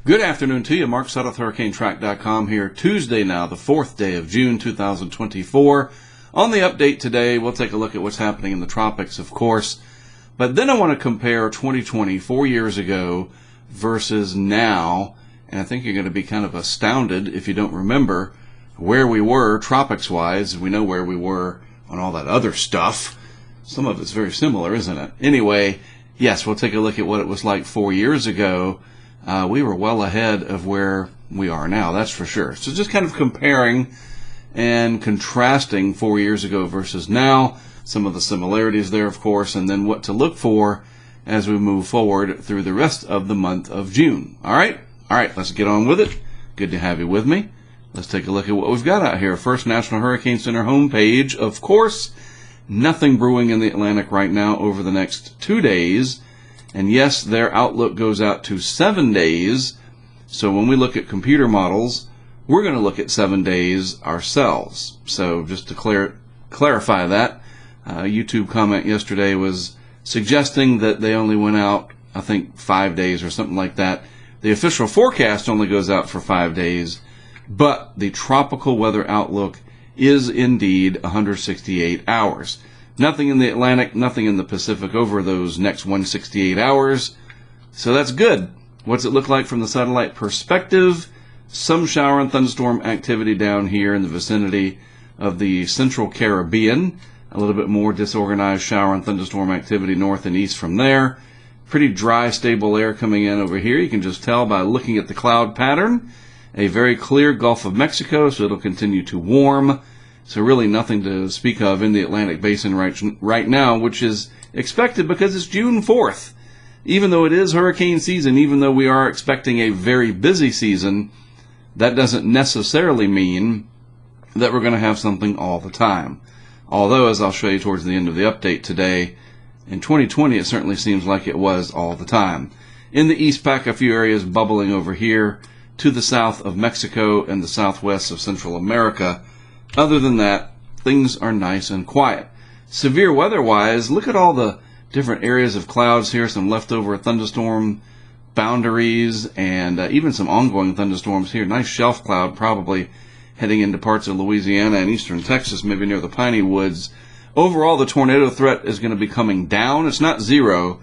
Good afternoon to you. Mark Suttoth, HurricaneTrack.com here. Tuesday now, the 4th day of June 2024. On the update today, we'll take a look at what's happening in the tropics, of course. But then I want to compare 2020, 4 years ago, versus now. And I think you're going to be kind of astounded if you don't remember where we were tropics-wise. We know where we were on all that other stuff. Some of it's very similar, isn't it? Anyway, yes, we'll take a look at what it was like 4 years ago. We were well ahead of where we are now, that's for sure. So just kind of comparing and contrasting 4 years ago versus now, some of the similarities there, of course, and then what to look for as we move forward through the rest of the month of June. All right, let's get on with it. Good to have you with me. Let's take a look at what we've got out here. First, National Hurricane Center homepage, of course. Nothing brewing in the Atlantic right now over the next 2 days. And yes, their outlook goes out to 7 days. So when we look at computer models, we're going to look at 7 days ourselves. So just to clarify that, YouTube comment yesterday was suggesting that they only went out, I think, 5 days or something like that. The official forecast only goes out for 5 days, but the tropical weather outlook is indeed 168 hours. Nothing in the Atlantic, nothing in the Pacific over those next 168 hours. So that's good. What's it look like from the satellite perspective? Some shower and thunderstorm activity down here in the vicinity of the central Caribbean. A little bit more disorganized shower and thunderstorm activity north and east from there. Pretty dry, stable air coming in over here. You can just tell by looking at the cloud pattern. A very clear Gulf of Mexico, so it'll continue to warm. So really nothing to speak of in the Atlantic Basin right now, which is expected because it's June 4th. Even though it is hurricane season, even though we are expecting a very busy season, that doesn't necessarily mean that we're going to have something all the time. Although, as I'll show you towards the end of the update today, in 2020 it certainly seems like it was all the time. In the East Pac, a few areas bubbling over here to the south of Mexico and the southwest of Central America. Other than that, things are nice and quiet. Severe weather-wise, look at all the different areas of clouds here, some leftover thunderstorm boundaries, and even some ongoing thunderstorms here. Nice shelf cloud probably heading into parts of Louisiana and eastern Texas, maybe near the piney woods. Overall, the tornado threat is going to be coming down. It's not zero,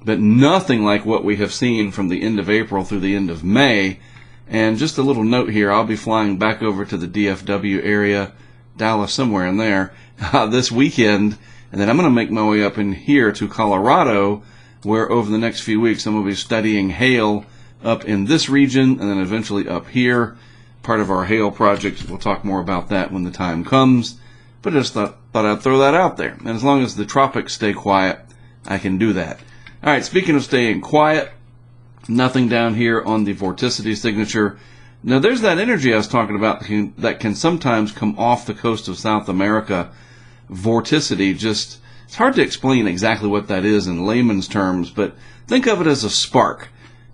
but nothing like what we have seen from the end of April through the end of May. And just a little note here, I'll be flying back over to the DFW area, Dallas, somewhere in there, this weekend. And then I'm going to make my way up in here to Colorado, where over the next few weeks I'm going to be studying hail up in this region and then eventually up here. Part of our hail project. We'll talk more about that when the time comes. But I just thought I'd throw that out there. And as long as the tropics stay quiet, I can do that. All right, speaking of staying quiet, nothing down here on the vorticity signature. Now, there's that energy I was talking about that can sometimes come off the coast of South America. Vorticity, it's hard to explain exactly what that is in layman's terms, but think of it as a spark.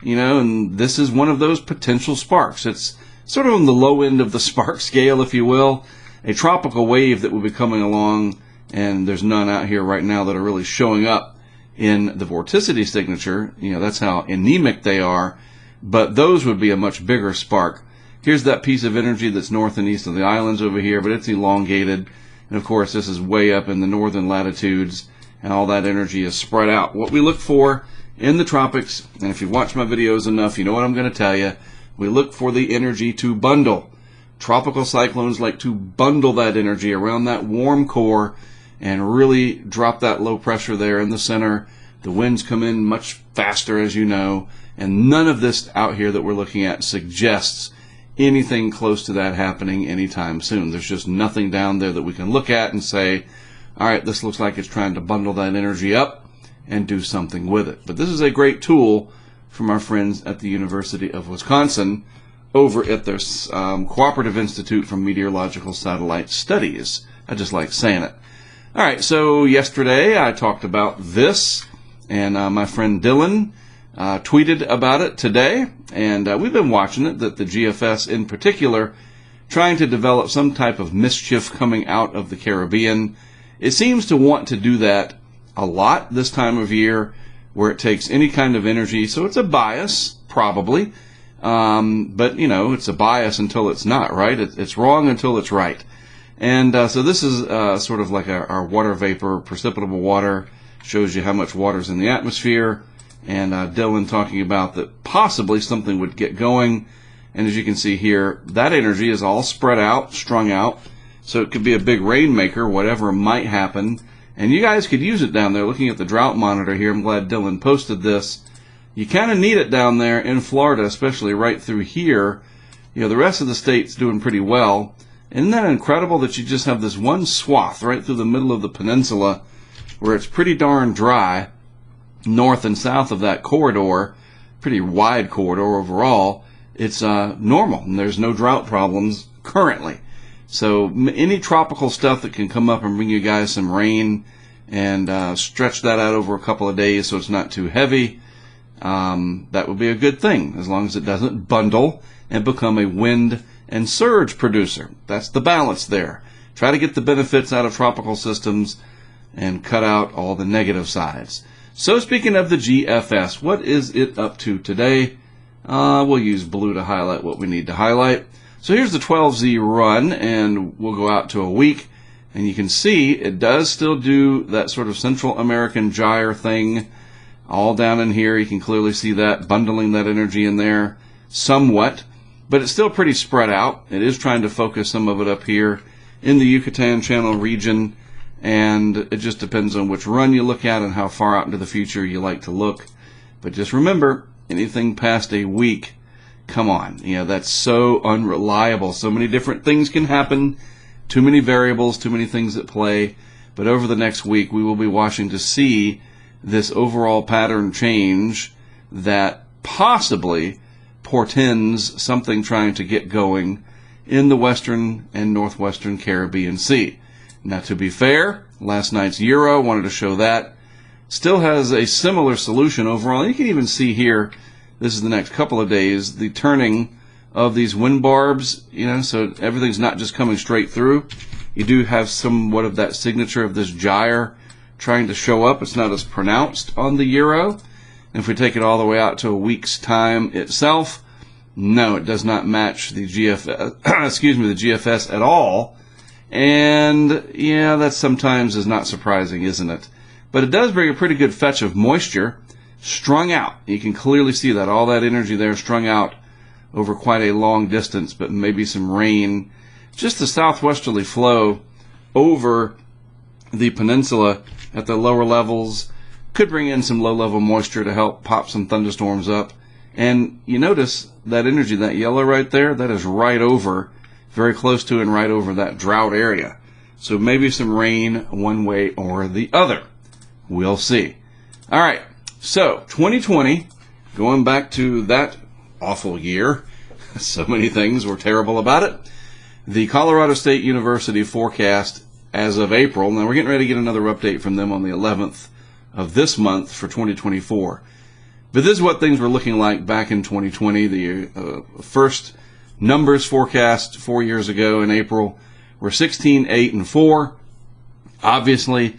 And this is one of those potential sparks. It's sort of on the low end of the spark scale, if you will. A tropical wave that will be coming along, and there's none out here right now that are really showing up in the vorticity signature. That's how anemic they are, but those would be a much bigger spark. Here's that piece of energy that's north and east of the islands over here, but it's elongated. And of course, this is way up in the northern latitudes, and all that energy is spread out. What we look for in the tropics, and if you watch my videos enough, you know what I'm going to tell you. We look for the energy to bundle. Tropical cyclones like to bundle that energy around that warm core and really drop that low pressure there in the center. The winds come in much faster, as you know, and none of this out here that we're looking at suggests anything close to that happening anytime soon. There's just nothing down there that we can look at and say, all right, this looks like it's trying to bundle that energy up and do something with it. But this is a great tool from our friends at the University of Wisconsin over at their Cooperative Institute for Meteorological Satellite Studies. I just like saying it. All right, so yesterday I talked about this, and my friend Dylan tweeted about it today, and we've been watching it, that the GFS in particular, trying to develop some type of mischief coming out of the Caribbean. It seems to want to do that a lot this time of year, where it takes any kind of energy, so it's a bias, probably, But, you know, it's a bias until it's not, right? It's wrong until it's right. And so this is sort of like our water vapor, precipitable water, shows you how much water's in the atmosphere. And Dylan talking about that possibly something would get going. And as you can see here, that energy is all spread out, strung out. So it could be a big rainmaker, whatever might happen. And you guys could use it down there. Looking at the drought monitor here, I'm glad Dylan posted this. You kind of need it down there in Florida, especially right through here. You know, the rest of the state's doing pretty well. Isn't that incredible that you just have this one swath right through the middle of the peninsula where it's pretty darn dry, north and south of that corridor, pretty wide corridor overall. It's normal, and there's no drought problems currently. So any tropical stuff that can come up and bring you guys some rain and stretch that out over a couple of days so it's not too heavy, that would be a good thing, as long as it doesn't bundle and become a wind and surge producer. That's the balance there. Try to get the benefits out of tropical systems and cut out all the negative sides. So speaking of the GFS, what is it up to today? We'll use blue to highlight what we need to highlight. So here's the 12Z run, and we'll go out to a week. And you can see it does still do that sort of Central American gyre thing all down in here. You can clearly see that, bundling that energy in there somewhat. But it's still pretty spread out. It is trying to focus some of it up here in the Yucatan Channel region. And it just depends on which run you look at and how far out into the future you like to look. But just remember, anything past a week, come on. You know, that's so unreliable. So many different things can happen. Too many variables, too many things at play. But over the next week, we will be watching to see this overall pattern change that possibly portends something trying to get going in the western and northwestern Caribbean Sea. Now, to be fair, last night's Euro, wanted to show that, still has a similar solution overall. You can even see here, this is the next couple of days, the turning of these wind barbs, you know, so everything's not just coming straight through. You do have somewhat of that signature of this gyre trying to show up. It's not as pronounced on the Euro. And if we take it all the way out to a week's time itself, no, it does not match the GFS, excuse me, the GFS at all. And yeah, that sometimes is not surprising, isn't it? But it does bring a pretty good fetch of moisture strung out. You can clearly see that, all that energy there strung out over quite a long distance, but maybe some rain. Just the southwesterly flow over the peninsula at the lower levels could bring in some low-level moisture to help pop some thunderstorms up. And you notice that energy, that yellow right there, that is right over, very close to and right over that drought area. So maybe some rain one way or the other. We'll see. All right, so 2020, going back to that awful year, so many things were terrible about it. The Colorado State University forecast as of April, now we're getting ready to get another update from them on the 11th of this month for 2024. But this is what things were looking like back in 2020. The first numbers forecast 4 years ago in April were 16, 8, and 4. Obviously,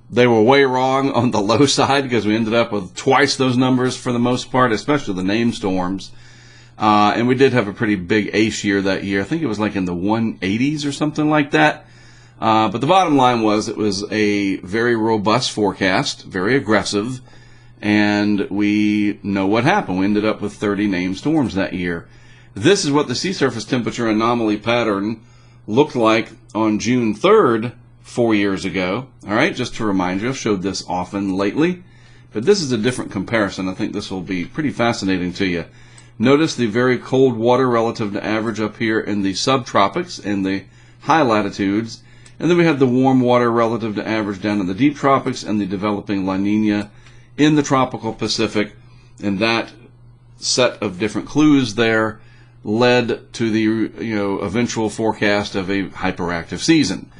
they were way wrong on the low side because we ended up with twice those numbers for the most part, especially the named storms. And we did have a pretty big ace year that year. I think it was like in the 180s or something like that. But the bottom line was it was a very robust forecast, very aggressive, and we know what happened. We ended up with 30 named storms that year. This is what the sea surface temperature anomaly pattern looked like on June 3rd, 4 years ago. All right, just to remind you, I've showed this often lately, but this is a different comparison. I think this will be pretty fascinating to you. Notice the very cold water relative to average up here in the subtropics and the high latitudes. And then we have the warm water relative to average down in the deep tropics and the developing La Nina in the tropical Pacific. And that set of different clues there led to the eventual forecast of a hyperactive season.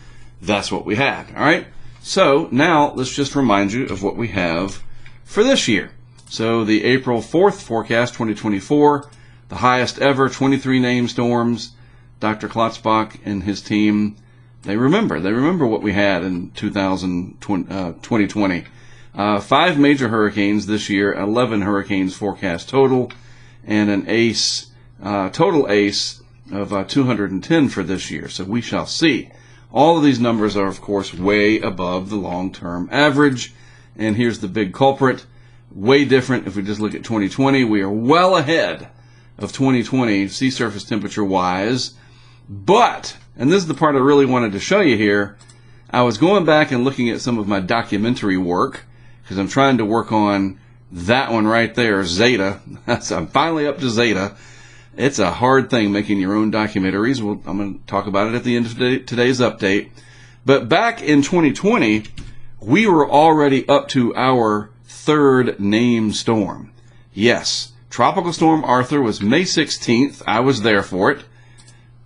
That's what we had. All right. So now let's just remind you of what we have for this year. So the April 4th forecast, 2024, the highest ever, 23 named storms. Dr. Klotzbach and his team, they remember what we had in 2020. 5 major hurricanes this year, 11 hurricanes forecast total. and an ace, total ace of 210 for this year. So we shall see. All of these numbers are, of course, way above the long-term average. And here's the big culprit. Way different if we just look at 2020. We are well ahead of 2020 sea surface temperature-wise. But, and this is the part I really wanted to show you here, I was going back and looking at some of my documentary work, because I'm trying to work on that one right there, Zeta. I'm finally up to Zeta. It's a hard thing making your own documentaries. Well, I'm going to talk about it at the end of today's update. But back in 2020, we were already up to our third named storm. Yes, Tropical Storm Arthur was May 16th. I was there for it.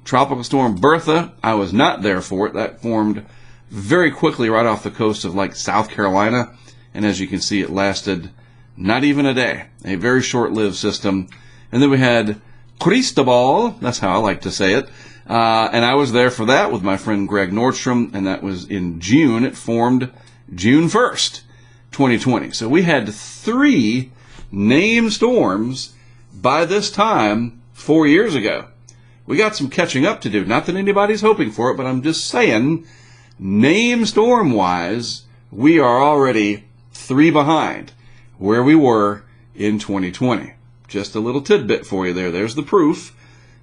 Tropical Storm Bertha, I was not there for it. That formed very quickly right off the coast of like South Carolina. And as you can see, it lasted not even a day. A very short-lived system. And then we had Cristobal, that's how I like to say it. And I was there for that with my friend Greg Nordstrom, and that was in June. It formed June 1st, 2020. So we had 3 named storms by this time 4 years ago. We got some catching up to do. Not that anybody's hoping for it, but I'm just saying, name storm-wise, we are already 3 behind where we were in 2020. Just a little tidbit for you there. There's the proof.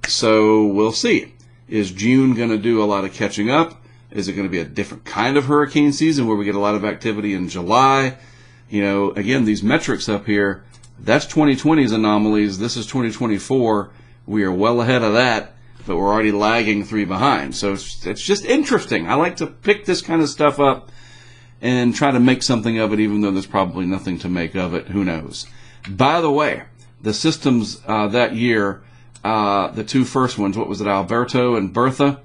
So we'll see. Is June going to do a lot of catching up? Is it going to be a different kind of hurricane season where we get a lot of activity in July? You know, again, these metrics up here, that's 2020's anomalies. This is 2024. We are well ahead of that, but we're already lagging 3 behind. So it's just interesting. I like to pick this kind of stuff up and try to make something of it, even though there's probably nothing to make of it. Who knows? By the way, the systems that year, the 2 first ones, what was it, Alberto and Bertha?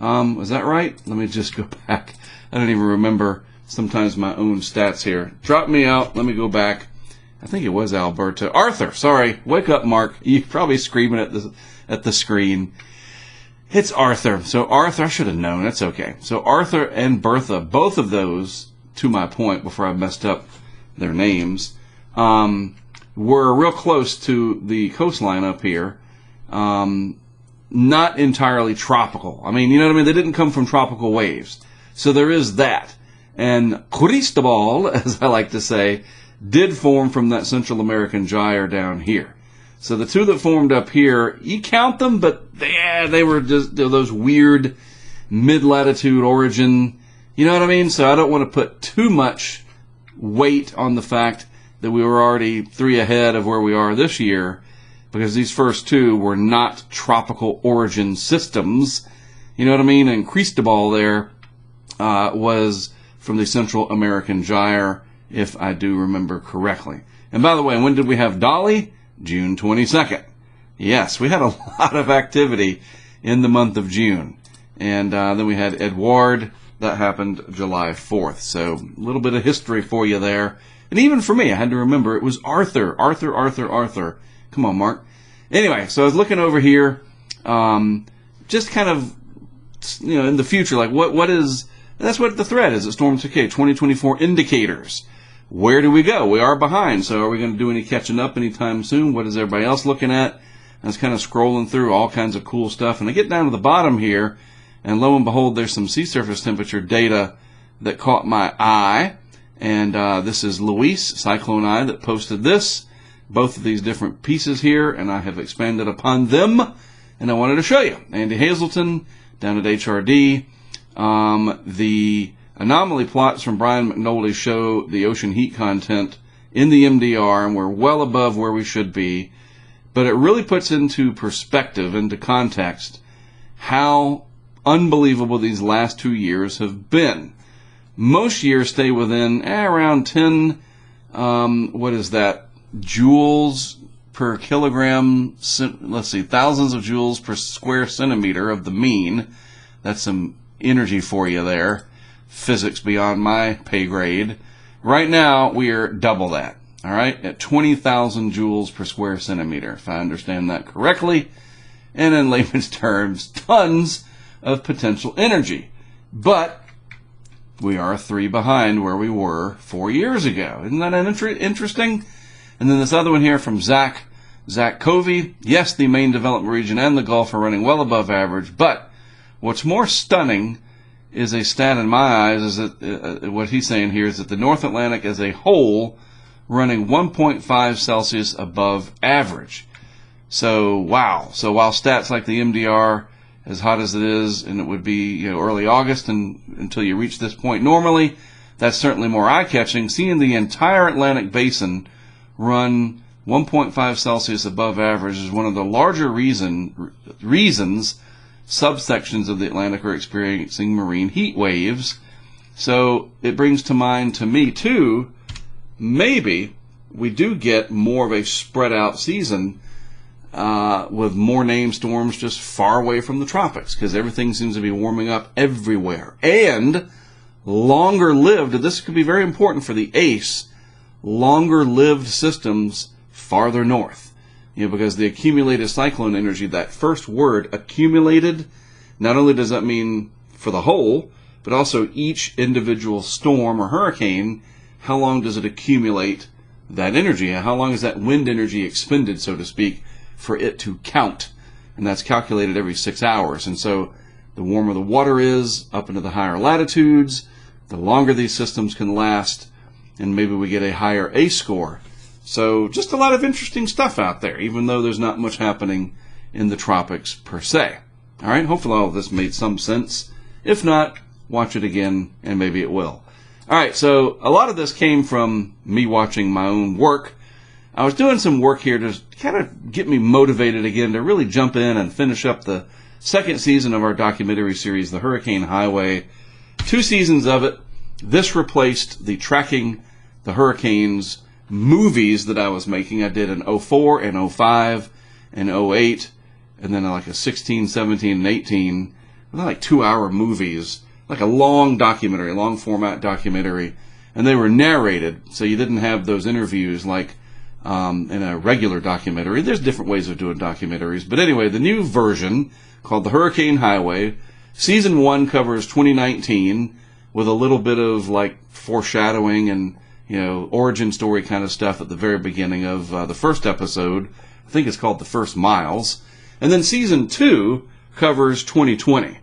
Was that right? Let me just go back. I don't even remember sometimes my own stats here. Drop me out. Let me go back. I think it was Alberto. Arthur, sorry. Wake up, Mark. You're probably screaming at the screen. It's Arthur. So Arthur, I should have known. That's okay. So Arthur and Bertha, both of those, to my point, before I messed up their names, were real close to the coastline up here. Not entirely tropical. I mean, you know what I mean? They didn't come from tropical waves. So there is that. And Cristobal, as I like to say, did form from that Central American gyre down here. So the 2 that formed up here, you count them, but they were just those weird mid-latitude origin. You know what I mean? So I don't want to put too much weight on the fact that we were already 3 ahead of where we are this year, because these first 2 were not tropical origin systems. You know what I mean? And Cristobal there was from the Central American gyre, if I do remember correctly. And by the way, when did we have Dolly? June 22nd. Yes, we had a lot of activity in the month of June. And then we had Edward. That happened July 4th. So a little bit of history for you there. And even for me, I had to remember it was Arthur. Arthur. Come on, Mark. Anyway, so I was looking over here, just kind of, you know, in the future, like what is, that's what the thread is at Storm 2K, 2024 indicators. Where do we go? We are behind, so are we going to do any catching up anytime soon? What is everybody else looking at? I was kind of scrolling through all kinds of cool stuff, and I get down to the bottom here, and lo and behold, there's some sea surface temperature data that caught my eye. And this is Luis, Cyclone Eye, that posted this. Both of these different pieces here, and I have expanded upon them, and I wanted to show you. Andy Hazelton, down at HRD. The anomaly plots from Brian McNolly show the ocean heat content in the MDR, and we're well above where we should be. But it really puts into perspective, into context, how unbelievable these last 2 years have been. Most years stay within around 10, joules per kilogram, thousands of joules per square centimeter of the mean. That's some energy for you there. Physics beyond my pay grade. Right now, we are double that, all right, at 20,000 joules per square centimeter, if I understand that correctly. And in layman's terms, tons of potential energy. But we are 3 behind where we were 4 years ago. Isn't that interesting? And then this other one here from Zach Zach Covey, yes, the main development region and the Gulf are running well above average, but what's more stunning is a stat in my eyes is that what he's saying here is that the North Atlantic as a whole running 1.5 Celsius above average. So, wow. So while stats like the MDR, as hot as it is, and it would be early August and until you reach this point normally, that's certainly more eye-catching. Seeing the entire Atlantic basin run 1.5 Celsius above average is one of the larger reasons subsections of the Atlantic are experiencing marine heat waves. So it brings to mind to me, too, maybe we do get more of a spread out season with more named storms just far away from the tropics, because everything seems to be warming up everywhere. And longer lived, this could be very important for the ACE, longer lived systems farther north. Because the accumulated cyclone energy, that first word, accumulated, not only does that mean for the whole, but also each individual storm or hurricane, how long does it accumulate that energy? How long is that wind energy expended, so to speak, for it to count? And that's calculated every 6 hours. And so the warmer the water is up into the higher latitudes, the longer these systems can last, and maybe we get a higher ACE score. So just a lot of interesting stuff out there, even though there's not much happening in the tropics per se. All right, hopefully all of this made some sense. If not, watch it again, and maybe it will. All right, so a lot of this came from me watching my own work. I was doing some work here to kind of get me motivated again to really jump in and finish up the second season of our documentary series, The Hurricane Highway. 2 seasons of it. This replaced the Tracking the Hurricanes movies that I was making. I did in 04 and 05 and 08, and then like a 16, 17, and 18. They're like 2-hour movies, like a long documentary, long format documentary, and they were narrated, so you didn't have those interviews like in a regular documentary. There's different ways of doing documentaries, but anyway, the new version called The Hurricane Highway, season 1 covers 2019 with a little bit of like foreshadowing and origin story kind of stuff at the very beginning of the first episode. I think it's called The First Miles. And then season 2 covers 2020.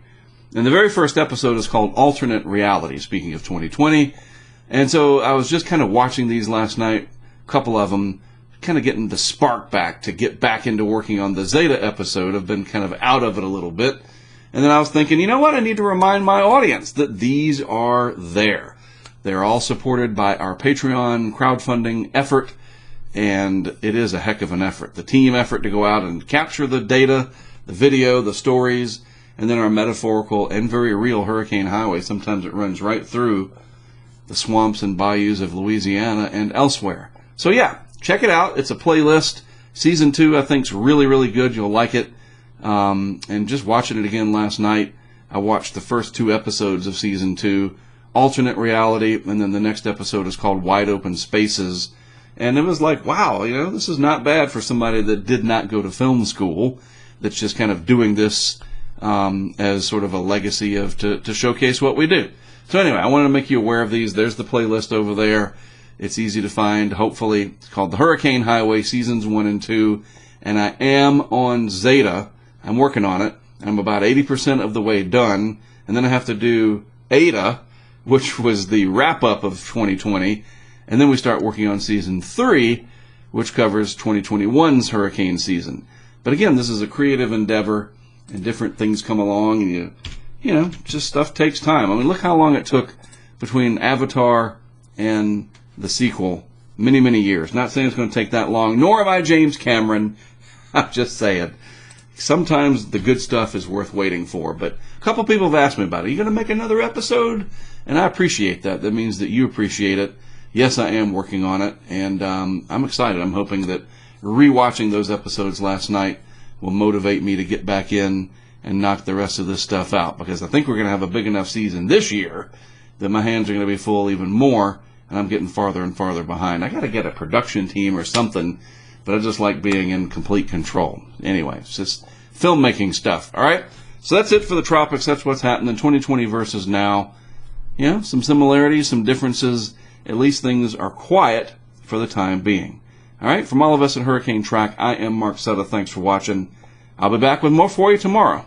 And the very first episode is called Alternate Reality, speaking of 2020. And so I was just kind of watching these last night, a couple of them, kind of getting the spark back to get back into working on the Zeta episode. I've been kind of out of it a little bit. And then I was thinking, you know what? I need to remind my audience that these are there. They're all supported by our Patreon crowdfunding effort, and it is a heck of an effort. The team effort to go out and capture the data, the video, the stories, and then our metaphorical and very real Hurricane Highway. Sometimes it runs right through the swamps and bayous of Louisiana and elsewhere. So yeah, check it out. It's a playlist. Season 2, I think, is really, really good. You'll like it. And just watching it again last night, I watched the first 2 episodes of Season 2, Alternate Reality, and then the next episode is called Wide Open Spaces. And it was like, wow, this is not bad for somebody that did not go to film school, that's just kind of doing this as sort of a legacy of to showcase what we do. So anyway, I wanted to make you aware of these. There's the playlist over there. It's easy to find, hopefully. It's called The Hurricane Highway, Seasons 1 and 2. And I am on Zeta. I'm working on it. I'm about 80% of the way done. And then I have to do Eta, which was the wrap-up of 2020. And then we start working on Season 3, which covers 2021's hurricane season. But again, this is a creative endeavor, and different things come along, and just stuff takes time. I mean, look how long it took between Avatar and the sequel. Many, many years. Not saying it's going to take that long, nor am I James Cameron. I'm just saying. Sometimes the good stuff is worth waiting for. But a couple people have asked me about it. Are you going to make another episode? And I appreciate that. That means that you appreciate it. Yes, I am working on it, and I'm excited. I'm hoping that rewatching those episodes last night will motivate me to get back in and knock the rest of this stuff out, because I think we're going to have a big enough season this year that my hands are going to be full even more, and I'm getting farther and farther behind. I got to get a production team or something, but I just like being in complete control. Anyway, it's just filmmaking stuff, all right? So that's it for the tropics. That's what's happening 2020 versus now. Some similarities, some differences. At least things are quiet for the time being. All right, from all of us at Hurricane Track, I am Mark Sutta. Thanks for watching. I'll be back with more for you tomorrow.